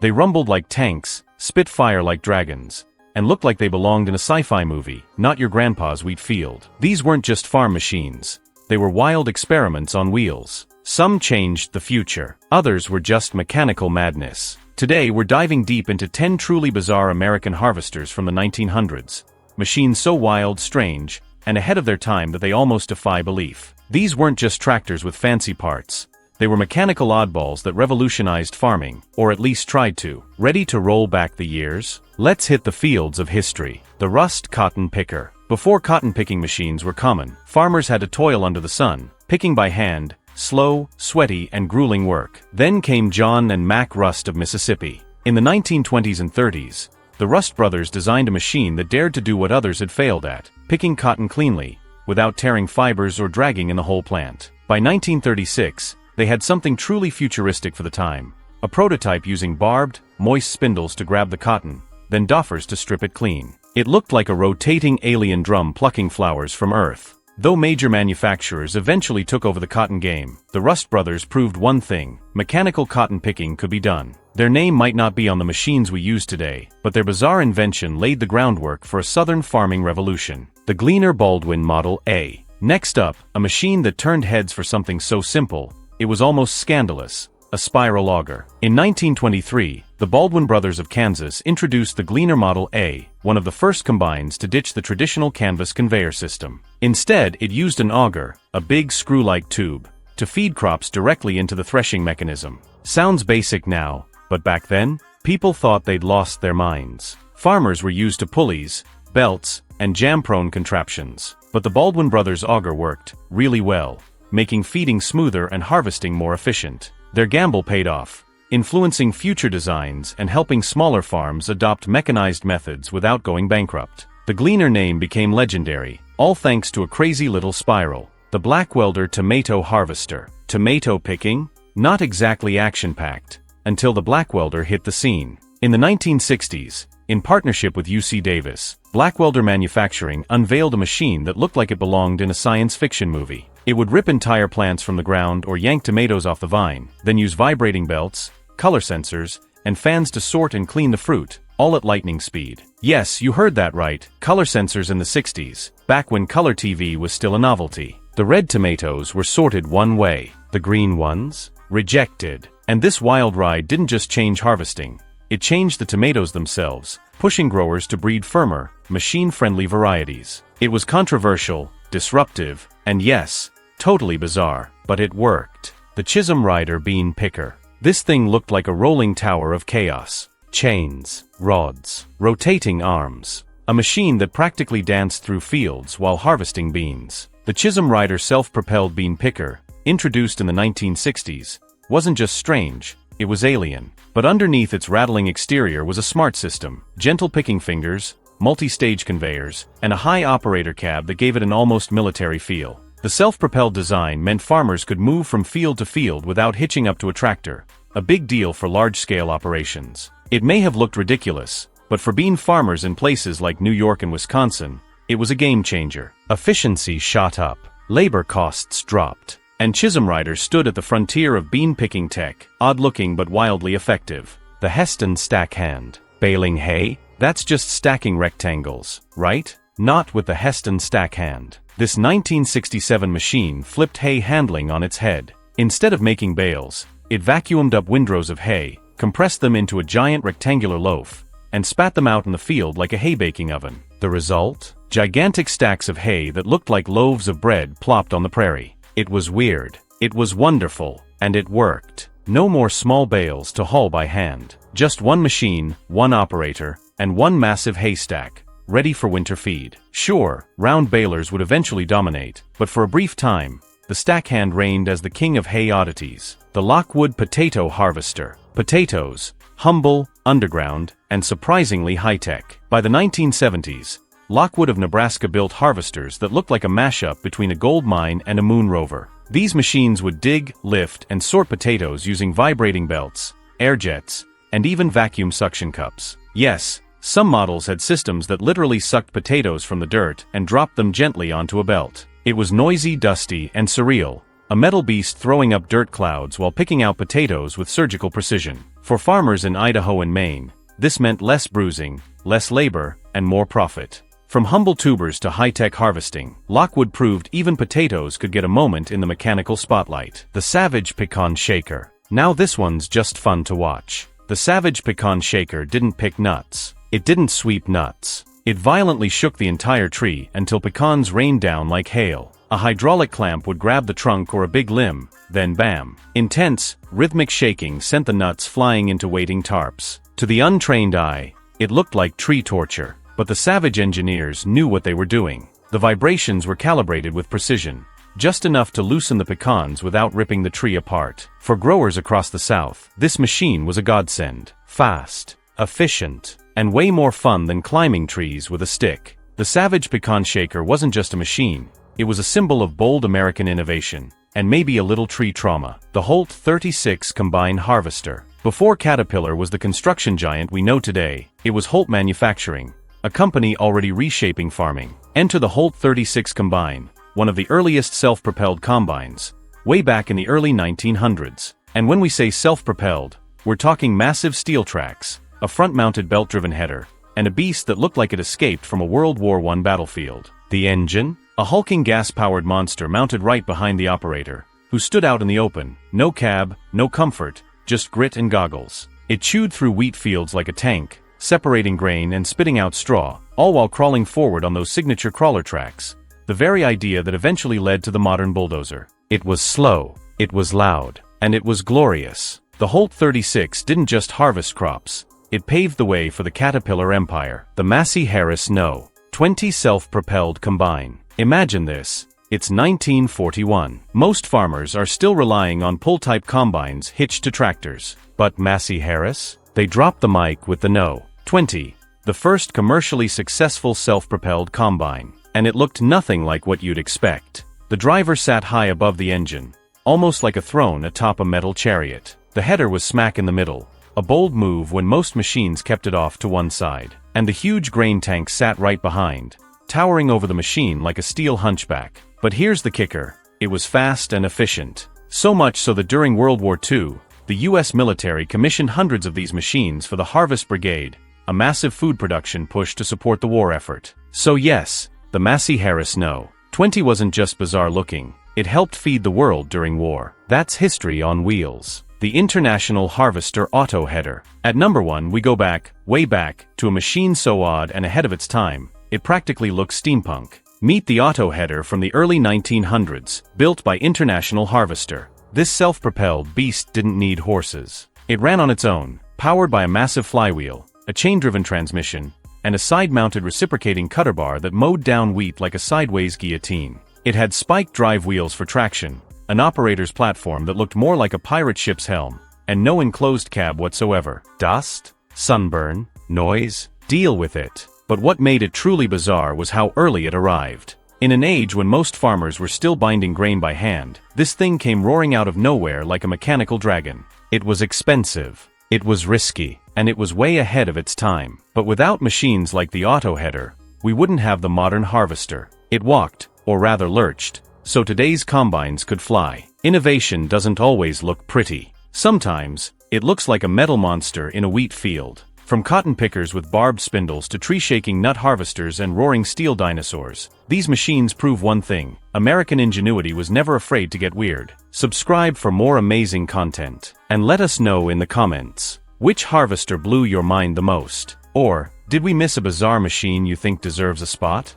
They rumbled like tanks, spit fire like dragons, and looked like they belonged in a sci-fi movie, not your grandpa's wheat field. These weren't just farm machines. They were wild experiments on wheels. Some changed the future. Others were just mechanical madness. Today we're diving deep into 10 truly bizarre American harvesters from the 1900s. Machines so wild, strange, and ahead of their time that they almost defy belief. These weren't just tractors with fancy parts. They were mechanical oddballs that revolutionized farming, or at least tried to. Ready to roll back the years? Let's hit the fields of history. The Rust cotton picker. Before cotton picking machines were common, farmers had to toil under the sun, picking by hand, slow, sweaty, and grueling work. Then came John and Mac Rust of Mississippi. In the 1920s and 30s, the Rust brothers designed a machine that dared to do what others had failed at, picking cotton cleanly, without tearing fibers or dragging in the whole plant. By 1936, they had something truly futuristic for the time, a prototype using barbed, moist spindles to grab the cotton, then doffers to strip it clean. It looked like a rotating alien drum plucking flowers from earth. Though major manufacturers eventually took over the cotton game, the Rust brothers proved one thing: mechanical cotton picking could be done. Their name might not be on the machines we use today, but their bizarre invention laid the groundwork for a southern farming revolution. The Gleaner Baldwin Model A. Next up, a machine that turned heads for something so simple, it was almost scandalous: a spiral auger. In 1923, the Baldwin brothers of Kansas introduced the Gleaner Model A, one of the first combines to ditch the traditional canvas conveyor system. Instead, it used an auger, a big screw-like tube, to feed crops directly into the threshing mechanism. Sounds basic now, but back then, people thought they'd lost their minds. Farmers were used to pulleys, belts, and jam-prone contraptions. But the Baldwin brothers' auger worked really well, making feeding smoother and harvesting more efficient. Their gamble paid off, influencing future designs and helping smaller farms adopt mechanized methods without going bankrupt. The Gleaner name became legendary, all thanks to a crazy little spiral. The Blackwelder Tomato Harvester. Tomato picking? Not exactly action-packed, until the Blackwelder hit the scene. In the 1960s, in partnership with UC Davis, Blackwelder Manufacturing unveiled a machine that looked like it belonged in a science fiction movie. It would rip entire plants from the ground or yank tomatoes off the vine, then use vibrating belts, color sensors, and fans to sort and clean the fruit, all at lightning speed. Yes, you heard that right, color sensors in the 60s, back when color TV was still a novelty. The red tomatoes were sorted one way, the green ones? Rejected. And this wild ride didn't just change harvesting, it changed the tomatoes themselves, pushing growers to breed firmer, machine-friendly varieties. It was controversial, disruptive, and yes, totally bizarre, but it worked. The Chisholm Rider Bean Picker. This thing looked like a rolling tower of chaos. Chains, rods, rotating arms. A machine that practically danced through fields while harvesting beans. The Chisholm Rider self-propelled bean picker, introduced in the 1960s, wasn't just strange, it was alien. But underneath its rattling exterior was a smart system, gentle picking fingers, multi-stage conveyors, and a high operator cab that gave it an almost military feel. The self-propelled design meant farmers could move from field to field without hitching up to a tractor, a big deal for large-scale operations. It may have looked ridiculous, but for bean farmers in places like New York and Wisconsin, it was a game-changer. Efficiency shot up, labor costs dropped, and Chisholm Rider stood at the frontier of bean-picking tech, odd-looking but wildly effective. The Heston Stack Hand. Baling hay? That's just stacking rectangles, right? Not with the Heston Stack Hand. This 1967 machine flipped hay handling on its head. Instead of making bales, it vacuumed up windrows of hay, compressed them into a giant rectangular loaf, and spat them out in the field like a hay baking oven. The result? Gigantic stacks of hay that looked like loaves of bread plopped on the prairie. It was weird. It was wonderful. And it worked. No more small bales to haul by hand. Just one machine, one operator, and one massive haystack, ready for winter feed. Sure, round balers would eventually dominate, but for a brief time, the stack hand reigned as the king of hay oddities. The Lockwood Potato Harvester. Potatoes, humble, underground, and surprisingly high-tech. By the 1970s, Lockwood of Nebraska built harvesters that looked like a mashup between a gold mine and a moon rover. These machines would dig, lift, and sort potatoes using vibrating belts, air jets, and even vacuum suction cups. Yes, some models had systems that literally sucked potatoes from the dirt and dropped them gently onto a belt. It was noisy, dusty, and surreal, a metal beast throwing up dirt clouds while picking out potatoes with surgical precision. For farmers in Idaho and Maine, this meant less bruising, less labor, and more profit. From humble tubers to high-tech harvesting, Lockwood proved even potatoes could get a moment in the mechanical spotlight. The Savage Pecan Shaker. Now this one's just fun to watch. The Savage Pecan Shaker didn't pick nuts. It didn't sweep nuts. It violently shook the entire tree until pecans rained down like hail. A hydraulic clamp would grab the trunk or a big limb, then bam. Intense, rhythmic shaking sent the nuts flying into waiting tarps. To the untrained eye, it looked like tree torture. But the Savage engineers knew what they were doing. The vibrations were calibrated with precision, just enough to loosen the pecans without ripping the tree apart. For growers across the South, this machine was a godsend. Fast, efficient, and way more fun than climbing trees with a stick. The Savage Pecan Shaker wasn't just a machine, it was a symbol of bold American innovation, and maybe a little tree trauma. The Holt 36 Combine Harvester. Before Caterpillar was the construction giant we know today, it was Holt Manufacturing, a company already reshaping farming. Enter the Holt 36 Combine, one of the earliest self-propelled combines, way back in the early 1900s. And when we say self-propelled, we're talking massive steel tracks, a front-mounted belt-driven header, and a beast that looked like it escaped from a World War I battlefield. The engine? A hulking gas-powered monster mounted right behind the operator, who stood out in the open. No cab, no comfort, just grit and goggles. It chewed through wheat fields like a tank, separating grain and spitting out straw, all while crawling forward on those signature crawler tracks, the very idea that eventually led to the modern bulldozer. It was slow, it was loud, and it was glorious. The Holt 36 didn't just harvest crops, it paved the way for the Caterpillar empire. The Massey Harris No. 20 Self-Propelled Combine. Imagine this. It's 1941. Most farmers are still relying on pull-type combines hitched to tractors. But Massey Harris? They dropped the mic with the No. 20, the first commercially successful self-propelled combine. And it looked nothing like what you'd expect. The driver sat high above the engine, almost like a throne atop a metal chariot. The header was smack in the middle, a bold move when most machines kept it off to one side. And the huge grain tank sat right behind, towering over the machine like a steel hunchback. But here's the kicker, it was fast and efficient. So much so that during World War II, the U.S. military commissioned hundreds of these machines for the Harvest Brigade, a massive food production push to support the war effort. So yes, the Massey Harris No. 20 wasn't just bizarre looking, it helped feed the world during war. That's history on wheels. The International Harvester Auto Header. At number 1 we go back, way back, to a machine so odd and ahead of its time, it practically looks steampunk. Meet the Auto Header from the early 1900s, built by International Harvester. This self-propelled beast didn't need horses. It ran on its own, powered by a massive flywheel, a chain-driven transmission, and a side-mounted reciprocating cutter bar that mowed down wheat like a sideways guillotine. It had spiked drive wheels for traction, an operator's platform that looked more like a pirate ship's helm, and no enclosed cab whatsoever. Dust? Sunburn? Noise? Deal with it. But what made it truly bizarre was how early it arrived. In an age when most farmers were still binding grain by hand, this thing came roaring out of nowhere like a mechanical dragon. It was expensive, it was risky, and it was way ahead of its time. But without machines like the Auto Header, we wouldn't have the modern harvester. It walked, or rather lurched, so today's combines could fly. Innovation doesn't always look pretty. Sometimes, it looks like a metal monster in a wheat field. From cotton pickers with barbed spindles to tree-shaking nut harvesters and roaring steel dinosaurs, these machines prove one thing: American ingenuity was never afraid to get weird. Subscribe for more amazing content, and let us know in the comments, which harvester blew your mind the most? Or, did we miss a bizarre machine you think deserves a spot?